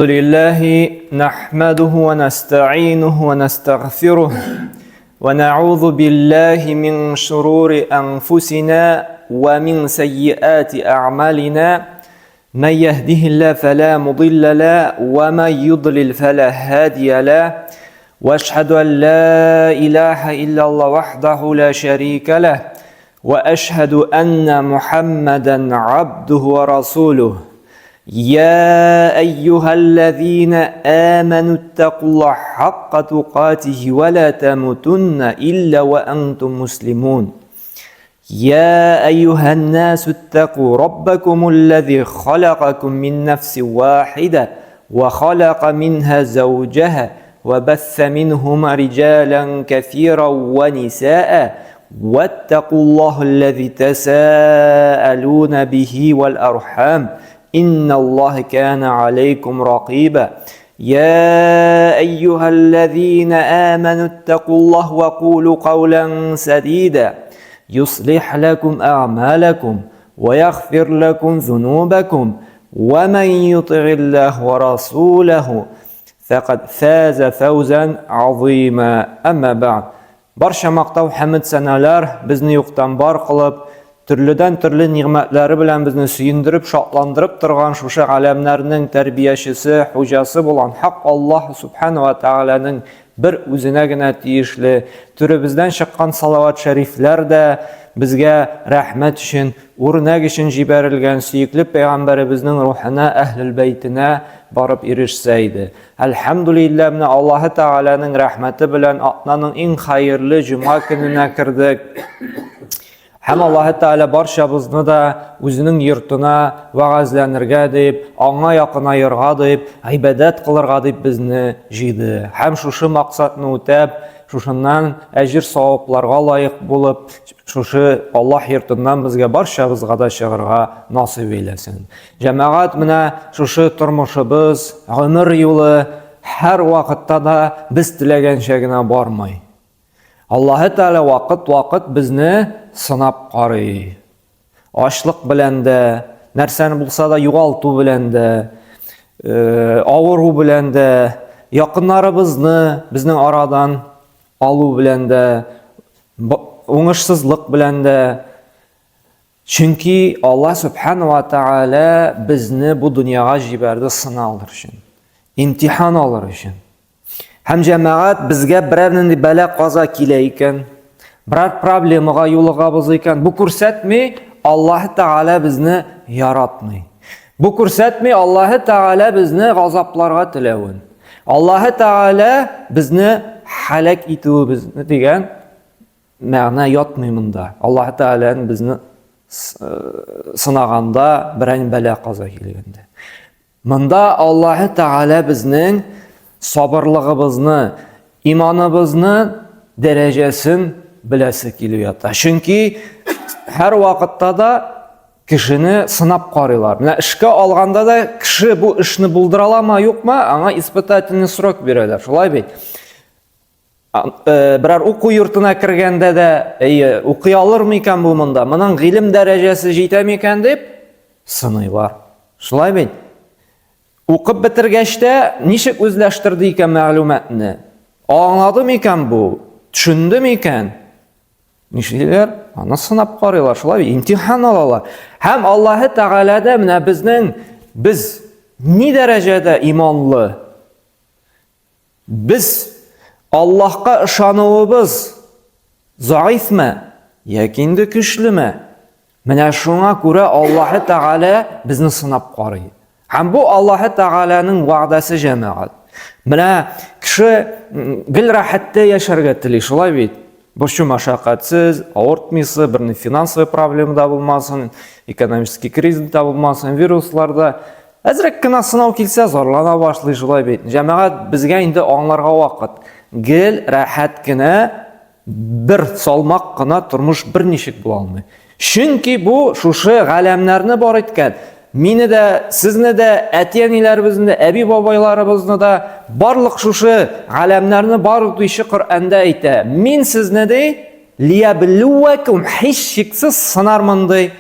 الحمد لله نحمده ونستعينه ونستغفره ونعوذ بالله من شرور أنفسنا ومن سيئات أعمالنا من يهده الله فلا مضل له ومن يضلل فلا هادي له وأشهد أن لا إله إلا الله وحده لا شريك له وأشهد أن محمدا عبده ورسوله يا أيها الذين آمنوا اتقوا الله حق تقاته ولا تموتن إلا وأنتم مسلمون يا أيها الناس اتقوا ربكم الذي خلقكم من نفس واحدة وخلق منها زوجها وبث منهما رجالا كثيرا ونساء واتقوا الله الذي تساءلون به والأرحام إن الله كان عليكم رقيبا يا أيها الذين آمنوا اتقوا الله وقولوا قولا سديدا يصلح لكم أعمالكم ويغفر لكم ذنوبكم ومن يطع الله ورسوله فقد فاز فوزا عظيما أما بعد برشا مقطع حمد سنالار بزني يقتن بار قلب Türlüden türlü nimetleri bilen bizni suyundurup, şatlandırıp durgan şuşa alemlerinin terbiyesçisi, hocası bulan hak Allah Subhanahu wa Ta'ala'nın bir özüne gine tiyişli, türü bizden çıkan salavat şerifler de bizge rahmet için, urnak için jiberilgen suyuklu peygamberimizin ruhuna, ehl-i beytine barıp irişseydi. Elhamdülillah Allah Ta'ala'nın rahmeti bilen atlanın en hayırlı cuma gününe kirdik. Hem Allah Teala barşabızны da özünün yurtuna vaazlanırga deyip, аңа yakınayırga deyip, ibadat kılırga deyip bizni jiydi. Hem şuşu maksatını ötəb, şuşundan əcir savablarga layık bulup, şuşu Allah yurtundan bizge barşabızga da çığırga nasip eylesin. Cemaat mine şuşu turmuşubuz, ömür yolu her vakitta da biz tilegen şegine barmay. Allah Teala vaqt bizni sınap qarıy. Açlıq bilen de, nerseni bulsa da yuğaltu bilen de, ağırhu bilen de, yakınlarımızını bizden aradan alu bilen de, oңышsızlık bilen de. Çünkü Allah Subhanahu wa Ta'ala bizni bu dünyaya jiberdi sına alır için, imtihan alır için. Hem cemaat bizge birerinin bela qaza kileyken, birer problemaga yoluğabız iken, bu kürsatmi Allah Teala bizni yaratmay. Bu kürsatmi Allah Teala bizni gazaplarga tilewin. Allah Teala bizni halak ituvi bizni degan ma'na yotmay munda. Allah Teala'nın bizni sınaganda biren bela qaza kelgende. Munda Allah Teala bizning sabırlığımızı, imanımızı derecesini bilesi geliyor. Çünkü her vakitte da kişini sınap qarıyorlar. Yani işe alganda da kişi bu işini bulduralama yok mu? Ana ispitательный srok verirler. Şolay bey. Birer oku yurtuna kirgende de okuy alır mı iken bu munda? Bunun ilim derecesi jitemi iken deyip sınıyorlar. Şolay bey. Okup bitirgeçte nişik özleştirdi iken ma'lumatni? Anladı mı iken bu? Düşündü mü iken? Nişiler? Ana sınap qarıyorlar, şolay imtihan alalar. Hem Allah Teala'da biz ne derecede imanlı? Biz Allah'a ışanığımız zayıf mı? Yakindi güçlü mü? Mine şuna göre Allah Teala bizni sınap qarıyor. Hem bu Allah Teala'nın vaadası cemaat. Mine kişi gil rahatta yaşarga tili, şolay beyt. Boşu maşakkatsiz, ağırtmıysa, birinin finansoy problemi da bulmasın, ekonomik kriz de bulmasın, viruslarda. Azrek kina sınav kilse zorlana başlay, şolay beyt. Cemaat bizge indi anlarga vaqt. Gil rahat kina bir salmaq kina turmuş bir nişik bulalmay. Çünkü bu şuşu galemlerini bar etken. Meni de, sizni de, etiyenilerimizni de, ebi babaylarımızını da barlık şuşu alemlerini barlık duyuşu Kur'an'da ayta. Min sizni de liyabilluvakum hiç şiksiz sınarmın de.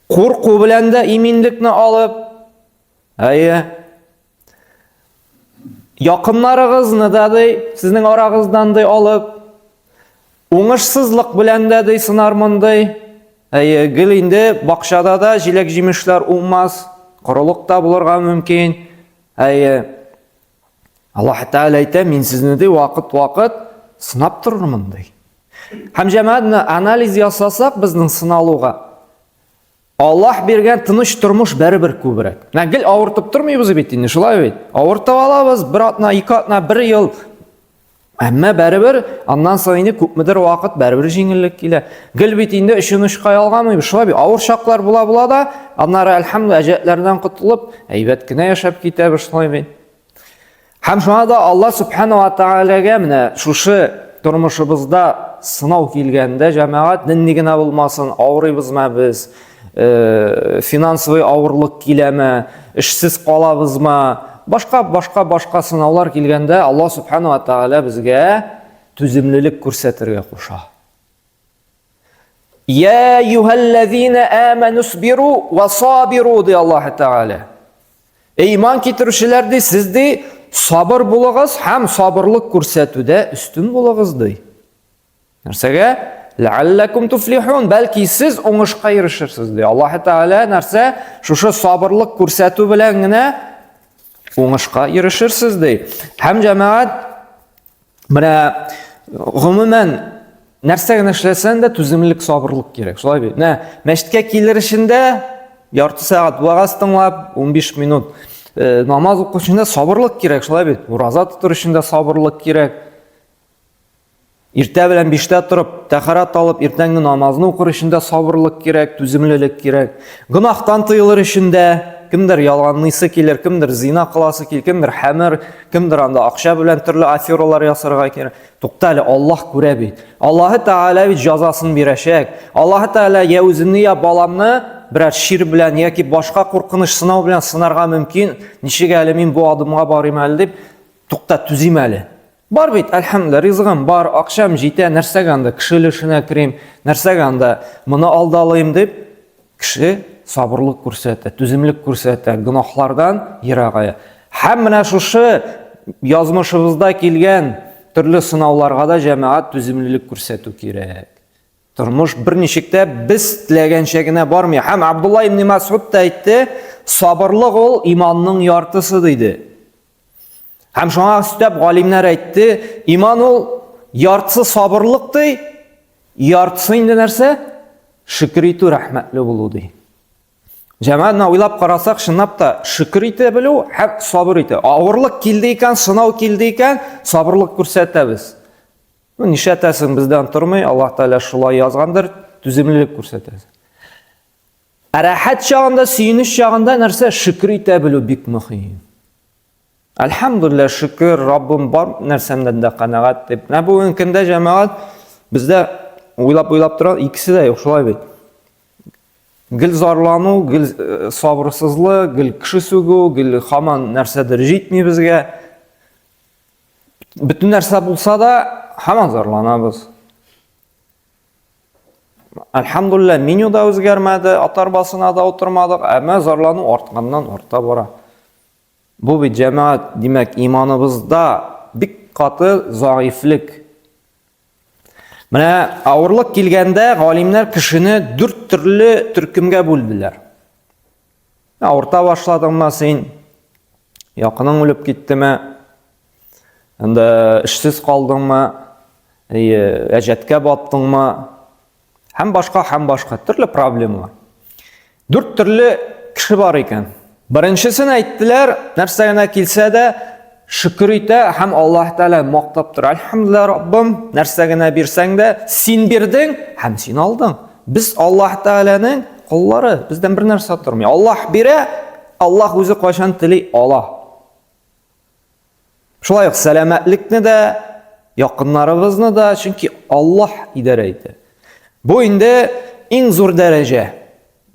Korku bilen de iminlikni alıp Якыннарыгызны да сезнең арагыздан алып, уңышсызлык белән дә сынармын. Гел инде бакчада да җиләк җимешләр уңмас, корылык та булырга мөмкин. Аллаһ Тәгалә әйтә, мин сезне вакыт сынап торырмын. Һәм җәмәгатьне анализ ясасак безнең сыналуга, Аллаһ биргән тыныч тормыш бәрибер күбрәк. Гел авыртып тормыйбыз бит инде, шулай бит. Авыртып алабыз, бер атна, ике атна, бер ел. Әмма бәрибер аннан соң күпмедер вакыт бәрибер җиңеллек килә. Гел бит инде өчен ялганмыйбыз, шулай бит. Авыр шаклар була да, аннары әлхәмдүлилләһ әҗәтләрдән кутылып, әйбәт кенә яшәп китәбез, шулай бит. Һәм шуңа да Аллаһ Субханаһу ва Тәгаләгә менә шушы тормышыбызда сынау килгәндә, җәмәгать нинди генә булмасын, авырыйбызмы без, финансовый авырлык киләме, эшсез калабызмы, башка сынаулар килгәндә, Аллаһ Субханаһу ва Тәгалә безгә түземлелек күрсәтергә куша. Я юхаллазина аману сбиру ва сабиру ди Аллаһ Тәгалә. Иман китерүчеләр ди, сез ди сабыр булыгыз һәм сабырлык күрсәтүдә үстен булыгыз ди. Нәрсәгә? Ләалләкум туфлихун, бәлки сез уңышка ирешерсез ди. Аллаһ Тәгалә нәрсә? Шушы сабырлык күрсәтү белән генә уңышка ирешерсез ди. Һәм җәмәгать менә гомумән нәрсә генә эшләсәң дә түземлек, сабырлык кирәк. Шулай бит. Мәчеткә килер өчендә ярты сәгать вагаз тыңлап, 15 минут намаз укыр өчендә сабырлык кирәк. Шулай бит. Ураза тотыр өчендә сабырлык кирәк. Иртә белән 5-тә торып, тәһарат алып, иртәнге намазны укыр өчендә сабырлык кирәк, түземлелек кирәк. Гынахтан тыелыр өчендә кемдер ялганлыйсы килер, кемдер зина кыласы килер, кемдер хәмер, кемдер анда акча белән төрле афералар ясарга кирәк. Туктале, Аллаһ күрә бит. Аллаһ Тәгалә бит җәзасын бирәчәк. Аллаһ Тәгалә я үзенне, я баламны берәр шир белән яки башка куркыныч сынау белән сынарга мөмкин. Ничек әле мин бу адымга барыйм әле дип, тукта, түзим әле. Бар бит, әлхәмдүлилләһ, ризыгым бар, акчам җитә, нәрсәгә анда кешелек эшенә кирим, нәрсәгә анда моны алдалыйм дип, кеше сабырлык күрсәтә, түземлек күрсәтә, гынахлардан ерагая. Һәм менә шушы язмышыбызда килгән төрле сынауларга да җәмәгать түземлелек күрсәтү кирәк. Тормыш берничек тә без теләгәнчә генә бармый. Һәм Абдулла ибн Мас'уд та әйтте, сабырлык ул иманның яртысы диде. Һәм шуңа өстәп галимнәр әйтте, иман ул яртысы сабырлык ди, яртысы инде нәрсә? Шөкер итү, рәхмәтле булу ди. Җәмәгатьне уйлап карасак, чынлап та шөкер итә белү һәм сабыр итә. Авырлык килде икән, сынау килде икән, сабырлык күрсәтәбез. Нишәтәсен бездән тормый, Аллаһ Тәгалә шулай язгандыр, түземлелек күрсәтәбез. Рәхәт чагында, сөенеш чагында нәрсә? Шөкер итә белү бик мөһим. Әлхәмдүлилләһ, шөкер, Раббым бар нәрсәмдән дә канәгать дип. Бүгенге көндә җәмәгать бездә уйлап торган икесе дә юк, шулай бит. Гел зарлану, гел сабырсызлык, гел кеше сүгү, гел һаман нәрсәдер җитми безгә. Бүтән нәрсә булса да һаман зарланабыз. Әлхәмдүлилләһ, меню да үзгәрмәде, ат арбасына да утырмадык, әмма зарлану артканнан арта бара. Бу бит җәмәгать, димәк, иманыбызда бик каты заифлек. Менә авырлык килгәндә галимнәр кешене 4 төрле төркемгә бүлделәр. Авырта башладыңмы син? Якының үлеп киттеме? Анда эшсез калдыңмы? Әҗәткә баттыңмы? Һәм башка төрле проблемалар. 4 төрле кеше бар икән. Беренчесен әйттеләр, нәрсә генә килсә дә шөкер итә һәм Аллаһ Тәгалә мактап тора. Әлхәмдүлилләһ, Раббым, нәрсә генә бирсәң дә син бирдең һәм син алдың. Без Аллаһ Тәгаләнең куллары, бездән бер нәрсә тормый. Аллаһ бирә, Аллаһ үзе кайчан тели ала. Шулай ук сәламәтлекне дә, якыннарыбызны да, чөнки Аллаһ идарә итә. Бу инде иң зур дәрәҗә.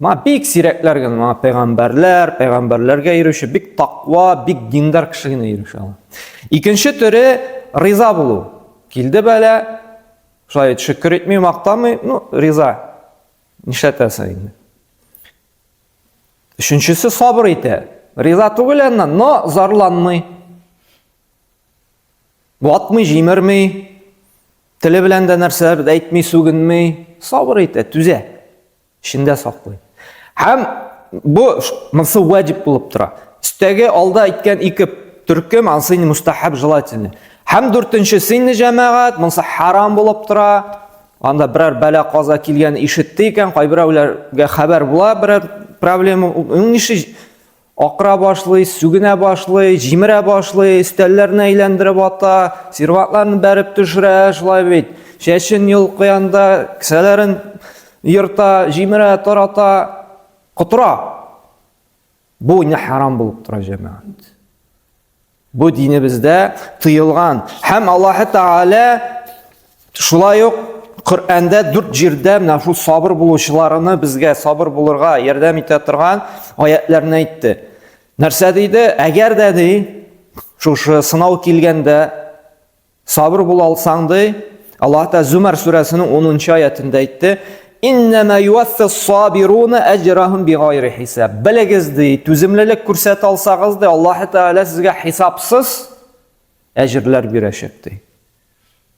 Бик сирәкләр генә пәйгамбәрләргә ирешә, бик тақва, бик диндар кеше генә ирешә. Икенче төре риза булу. Килде бәла, шулай шөкер итми, мактамый, риза. Нишәтәсә инде. Өченчесе сабыр итә. Риза түгел аннан, но зарланмый. Ватмый, җимермей, теле белән дә нәрсә әйтми, сүгенмей, сабыр итә, түзә. Эчендә саклый. Һәм бу монсы ваҗиб булып тора. Өстәге алда әйткән ике төркем ансы мустахаб желательный. Һәм дүртенчесе җәмәгать монсы харам булып тора. Анда берәр бәла каза килгән ишетте икән, кайберәүләргә хәбәр була, берәр проблема, нише акыра башлый, сүгенә башлый, җимерә башлый, өстәлләрне әйләндереп ата, сирватларны бәреп төшерә, шулай бит. Чәчен йолкый анда, кесәләрен йырта, җимерә, тарата, кутыра. Бу не харам булып тора җәмәгать. Бу динебездә тыелган. Һәм Аллаһ Тәгалә шулай ук Коръәндә 4 җирдә менә шул сабыр булучыларны безгә сабыр булырга ярдәм итә торган аятларны әйтте. Нәрсә диде? Әгәр дә ди, шушы сынау килгәндә сабыр була алсаң ди, Аллаһ Тәгалә Зумар сүрәсенең 10-нчы аятында әйтте: "Иннама юваффис-сабируна аҗрахум бигайри хисаб." Белегез ди, түземлелек күрсәтә алсагыз ди, Аллаһ Тәгалә сезгә хисапсыз әҗрләр бирәчәк ди.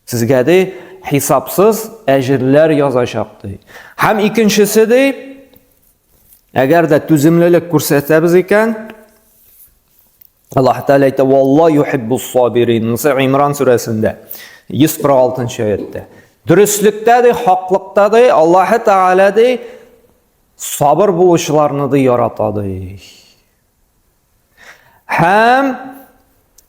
Сезгә ди хисапсыз әҗрләр язачак ди. Һәм икенчесе ди, әгәр дә түземлелек күрсәтәбез икән, Аллаһ Тәгалә әйтә: "Валлаһу юхиббус-сабирин." Имран сүрәсендә 146-нчы аятта. Дөрестлектә ди, хаклыкта ди, Аллаһ Тәгалә ди сабыр булучыларны ди ярата ди. Һәм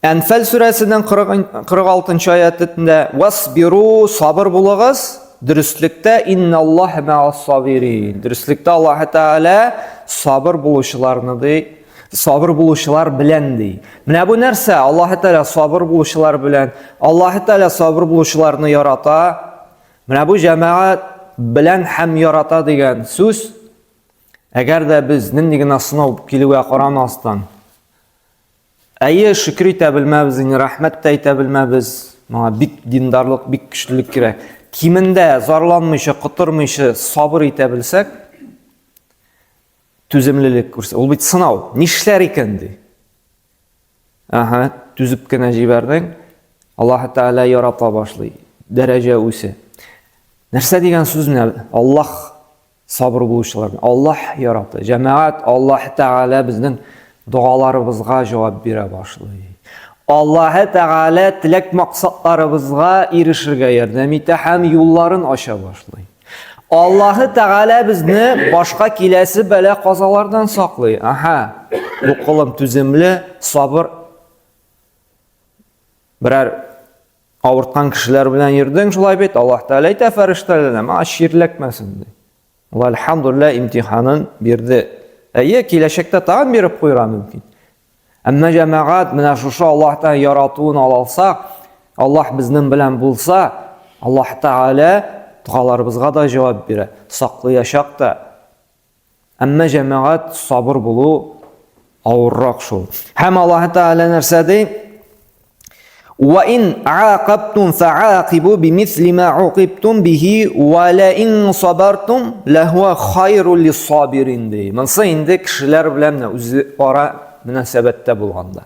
Әнфәл сүрәсенең 46-нчы аятында: "Васбиру", сабыр булыгыз, дөрестлектә инналлаһа ма'ас-сабирин. Дөрестлектә Аллаһ Тәгалә сабыр булучыларны ди, сабыр булучылар белән ди. Менә бу нәрсә? Аллаһ Тәгалә сабыр булучылар белән, Аллаһ Тәгалә сабыр булучыларны ярата. Менә бу җәмәгать белән һәм ярата дигән сүз, әгәр дә без нинди генә сынау килүгә карамастан, әйе, шөкр итә белмәбез, рәхмәт тә итә белмәбез, моңа бик диндарлык, бик көчлелек кирәк. Кимендә зарланмыйча, кытырмыйча сабыр итә белсәк, түземлелек күрсә, ул бит сынау, нишләр икән ди. Түзеп кенә җибәрдең, Аллаһ Тәгалә ярата башлый, дәрәҗә үсә. Нәрсә дигән сүз менә? Аллаһ сабыр булучыларны, Аллаһ ярата. Җәмәгать, Аллаһ Тәгалә безнең дуаларыбызга җавап бирә башлый. Аллаһ Тәгалә теләк максатларыбызга ирешергә ярдәм итә һәм юлларын ача башлый. Аллаһ Тәгалә безне башка киләсе бәла казалардан саклый. Бу кылым түземле, сабыр. Берәр авырткан кешеләр белән йөрдең, шулай бит, Аллаһ Тәгалә әйтә фәрештәләргә: "Ма ширләкмәсен" ди. Алла әлхәмдүлилләһ имтиханын бирде. Әйе, киләчәктә тагын биреп куйра мөмкин. Әмма җәмәгать менә шушы Аллаһ Тәгалә яратуын алсак, Аллаһ безнең белән булса, Аллаһ Тәгалә дуаларыбызга да җавап бирә, саклаячак та. Әмма җәмәгать сабыр булу авыррак шул. Һәм Аллаһ Тәгалә нәрсә ди? وَإِنْ عَاقَبْتُمْ فَعَاقِبُوا بِمِثْلِ مَا عُوقِبْتُمْ بِهِ وَلَئِنْ صَبَرْتُمْ لَهُوَ خَيْرٌ لِلصَّابِرِينَ ди. Монсы инде кешеләр белән үзе ара мөнәсәбәттә булганда.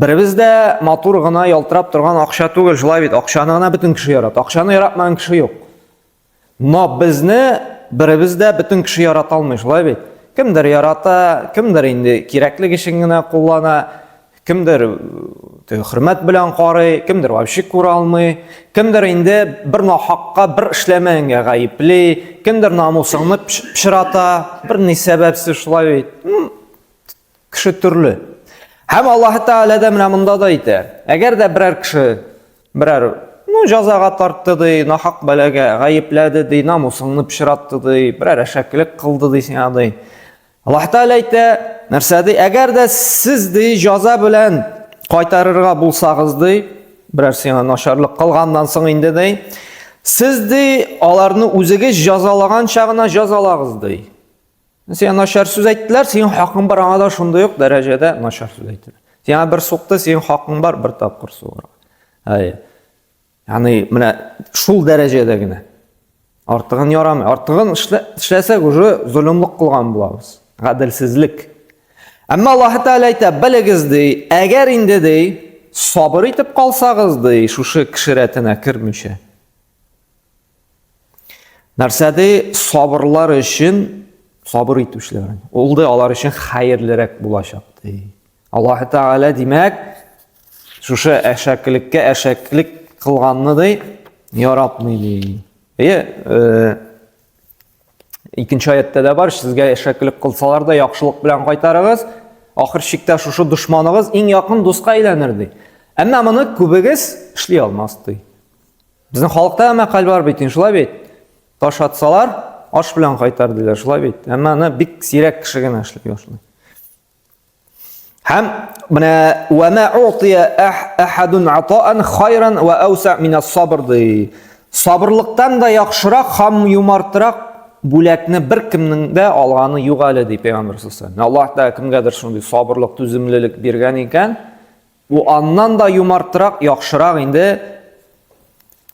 Беребез дә матур гына ялтырап торган акча түгел, шулай бит, акчаны гына бөтен кеше ярата. Акчаны яратмаган кеше юк. Но безне беребез дә бөтен кеше ярата алмый, шулай бит. Кемдер ярата, кемдер инде кирәклек өчен генә куллана, кемдер хөрмәт белән карый, кемдер вообще күрә алмый, кемдер инде бер нахакка, бер эшләмәгәнгә гаепли, кемдер намусыңны пычрата, бер ни сәбәпсез шулай бит. Кеше төрле. Һәм Аллаһ Тәгалә дә менә монда да әйтә: әгәр дә берәр кеше берәр җәзага тартты ди, нахак бәлагә гаепләде ди, намусыңны пычратты ди, берәр әшәкелек кылды ди сиңа ди. Аллаһ Тәгалә әйтә, нәрсә ди? Әгәр дә сез ди җәза белән кайтарырга булсагыз ди, берәр сиңа начарлык кылгандан соң инде ди, сез ди аларны үзегез җәзалаган чагына җәзалагыз ди. Сиңа начар сүз әйттеләр, синең хакың бар, аңа да шундый ук дәрәҗәдә начар сүз әйттеләр. Сиңа бер сукты, синең хакың бар, бер тапкыр сугыра. Ягъни менә шул дәрәҗәдә генә. Артыгын ярамый. Артыгын эшләсәк уже зулымлык кылган булабыз. Гаделсезлек. Әмма Аллаһ Тәгалә әйтә, белегез ди, әгәр инде ди, сабыр итеп калсагыз ди, шушы кеше рәтенә кермичә. Нәрсә ди, сабырлар өчен сабыр итүчләр. Ул да алар өчен хәерлерәк булачак ди. Аллаһ Тәгалә димәк, шушы әшәклек кылганны ди, яратмый ди. Икенче аятта да бар, сезгә әшәклек кылсалар да яхшылык белән кайтарыгыз, ахыр чиктә шушы душманыгыз иң якын дуска әйләнер ди. Әмма моны күбегез эшли алмас ди. Безнең халыкта мәкаль бар бит, шулай бит. Таш атсалар, аш белән кайтар диләр, шулай бит. Әмма аны бик сирәк кеше генә эшли яшли. Һәм менә ва ма утия ахадун атаан хайран ва ауса мин ас-сабр ди. Сабырлыктан да яхшырак һәм юмартрак бүләкне бер кемнең дә алганы юк әле ди Пәйгамбер саллаллаһу алейһи ва саллям. Аллаһ та кемгәдер шундый сабырлык, түземлелек биргән икән, у аннан да юмартрак, яхшырак инде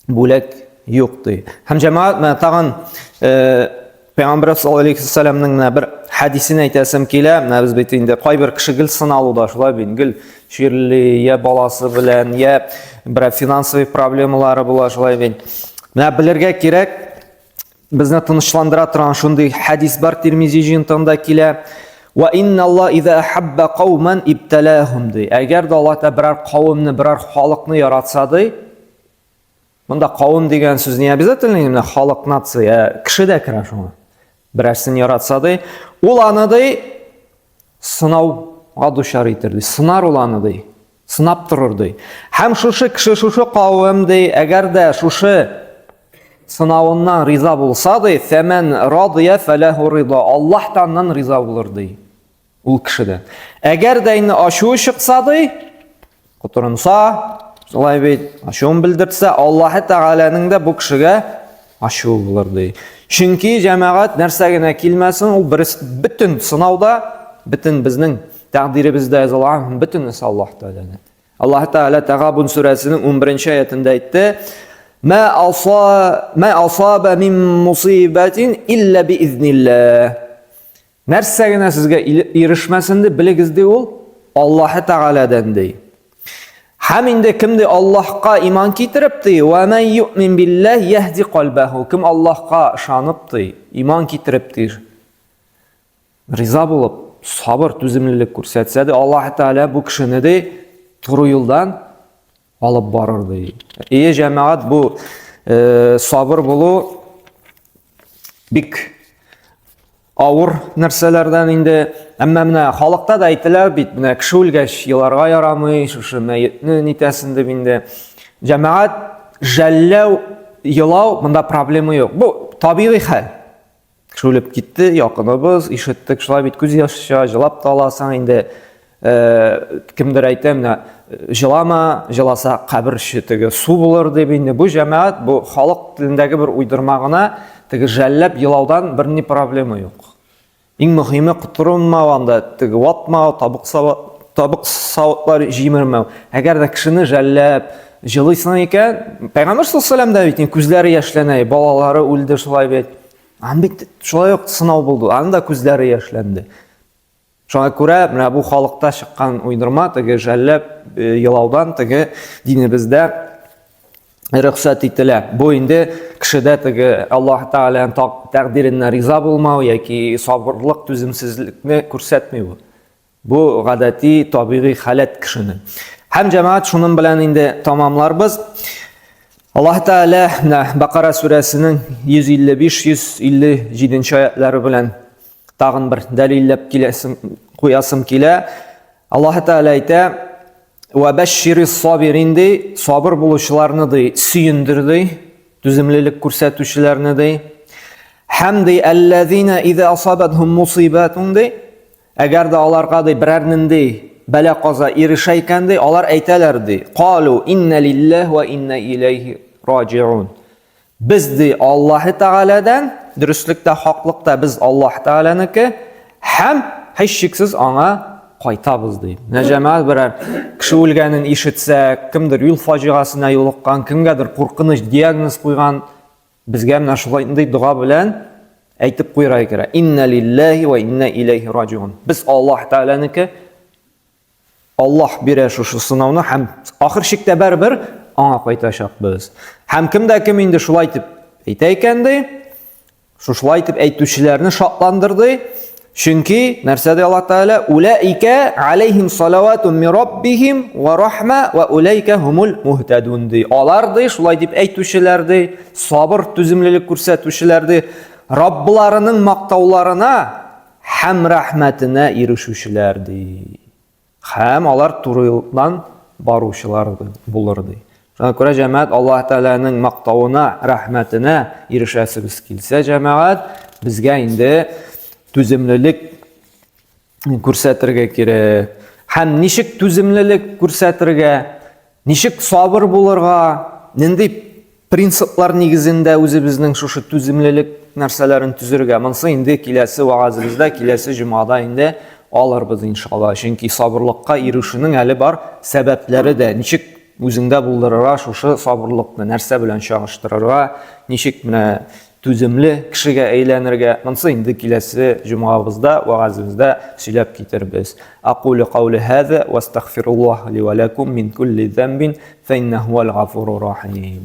бүләк юк ди. Һәм җәмәгать, мен тагын Пәйгамбер саллаллаһу алейһи ва саллямның бер хадисен әйтәсем килә. Менә без бит инде кайбер кеше гел сыналуда, шулай бит, гел ширле, я баласы белән, я бер финансовый проблемалары була, шулай бит. Менә белергә кирәк, безне тынычландыра торган шундый хадис бар, Тирмизи җыентыгында килә. Ва инна Аллаһ иза ахабба каумен ибталахум ди. Әгәр дә Аллаһ та берәр кавымны, берәр халыкны яратса ди, монда кавым дигән сүз не обязательно, именно халык, нация, кеше дә керә шуңа. Берәрсен яратса ди, ул аны ди сынауга дучар итер ди. Сынар ул аны ди. Сынап торыр ди. Һәм шушы кеше, шушы кавым ди, әгәр дә шушы сынавыннан риза булса ди, фәмән радия фәләһу риза. Аллаһтан риза булыр ди. Ул кешедән. Әгәр дә инде ачуы чыкса ди, кутырынса, шулай бит, ачуын белдерсә, Аллаһ Тәгаләнең дә бу кешегә ачуы булыр ди. Чөнки җәмәгать нәрсә генә килмәсен, ул бөтен сынауда, бөтен безнең тәкъдиребездә язылган бөтенесе Аллаһ Тәгаләнең. Аллаһ Тәгалә Тәгабун сүрәсенең 11-нче аятында әйтте: "Ма асаба мин мусибатин илля биизнилләh." Нәрсә генә сезгә ирешмәсен ди, билегез ди, ул Аллаһ Тәгаләдән ди. Һәм инде кемде Аллаһка иман китереп ди, ва ман юъмин билләһ яһди калбаһу. Кем Аллаһка ышанып ди, иман китереп ди, риза булып, сабыр, түземлелек күрсәтсә ди, Аллаһ Тәгалә бу кешене ди туры юлдан алып барыр ди. Җәмәгать, бу сабыр булу бик авыр нәрсәләрдән инде. Әмма менә халыкта да әйтелә бит, менә кеше үлгәч еларга ярамый, шушы мәетне нитәсен дип инде. Җәмәгать, жәлләү, елау, монда проблема юк. Бу табигый хәл. Кеше үлеп китте, якыныбыз, ишеттек, шулай бит, күз яшьчә җылап та аласың инде. Кемдер әйтә, менә җылама, җыласа кабер читеге су булыр дип инде. Бу җәмәгать, бу халык телендәге бер уйдырма гына, теге жәлләп елаудан бер ни проблема юк. Иң мөһиме кутырынмаганда, теге ватмау, табык савытлар җимермәү. Әгәр дә кешене жәлләп җылыйсың икән, Пәйгамбер саллаллаһу алейһи ва саллям да бит, күзләре яшьләнә, балалары үлде, шулай бит. Ан бит шулай ук сынау булды, аны да күзләре яшьләнде. Шуңа күрә, менә бу халыкта чыккан уйдырма, теге жәлләп елаудан, теге динебездә рөхсәт ителә. Бу инде кешедә теге Аллаһ Тәгаләнең тәкъдиренә риза булмау яки сабырлык, түземсезлекне күрсәтми бу. Бу гадәти, табигый халәт кешенең. Һәм җәмәгать, шуның белән инде тамамларбыз. Аллаһ Тәгалә Бакара сүрәсенең 155-157 аятлары белән тагын бер дәлилләп куясым килә. Аллаһ Тәгалә әйтә: "Ва башширис сабирин" ди, сабыр булучыларны ди, сөендер ди, түземлелек күрсәтүчеләрне ди. Һәм ди, "Аллазина иза асабатхум мусибатун" ди, әгәр дә аларга ди берәр нинди бәла каза ирешә икән ди, алар әйтәләр ди: "Қалу инна лиллаһи ва инна илейһи раҗиун." Без ди Аллаһ Тәгаләдән, дөреслектә, хаклыкта без Аллаһ Тәгаләнеке, һәм һичшиксез аңа кайтабыз ди. Җәмәгать, берәр кеше үлгәнен ишетсә, кемдер юл фаҗигасына юлыккан, кемгәдер куркыныч диагноз куйган, безгә менә шулай дуга белән aytib qo'yray kerak. Inna lillahi va inna ilayhi rajiun. Biz Alloh taolaniki, Alloh bera shu sinovni ham oxir shikda baribir anga qaytashaq biz. Ham kim endi shulay deb aytaykandi, shulay deb aytuvchilarni shotlandirdi. Chunki narsada Alloh taolo ulaika alayhim salavatun min robbihim va rahma va ulaika humul muhtadun dey. Olardi shulay deb aytuvchilardi, sabr, tuzimlilik ko'rsatuvchilardi. Robbilarining maqtovlarına ham rahmatına erishuvchilardi. Ham ular turiydan baruvchilardi, bulardi. Shunga ko'ra jamoat Alloh taolaning maqtovuna, rahmatına erishasiz kelsa jamoat bizga endi tuzimlilik ko'rsatirga kerak. Ham nishik tuzimlilik ko'rsatirga, nishik sabr bo'lirga, nendey prinsiplar negizida o'zi bizning shu tuzimlilik narsalarini tuzirga. Mensa endi kelasi va'zimizda, kelasi jumada endi olarbız inshaalloh. Chunki sabrlikqa erishishning hali bor sabablari da nishik o'zingda bo'ldirira, shu sabrlikni narsa bilan chog'ishtirira, nishik mana tuzimli kishiga aylanirga. Mensa endi kelasi jumamizda va'zimizda so'ylab ketirmiz. Aqulu qawli hadha va astaghfirulloh li va lakum min kulli dhanbin fa innahu al-ghafurur rahim.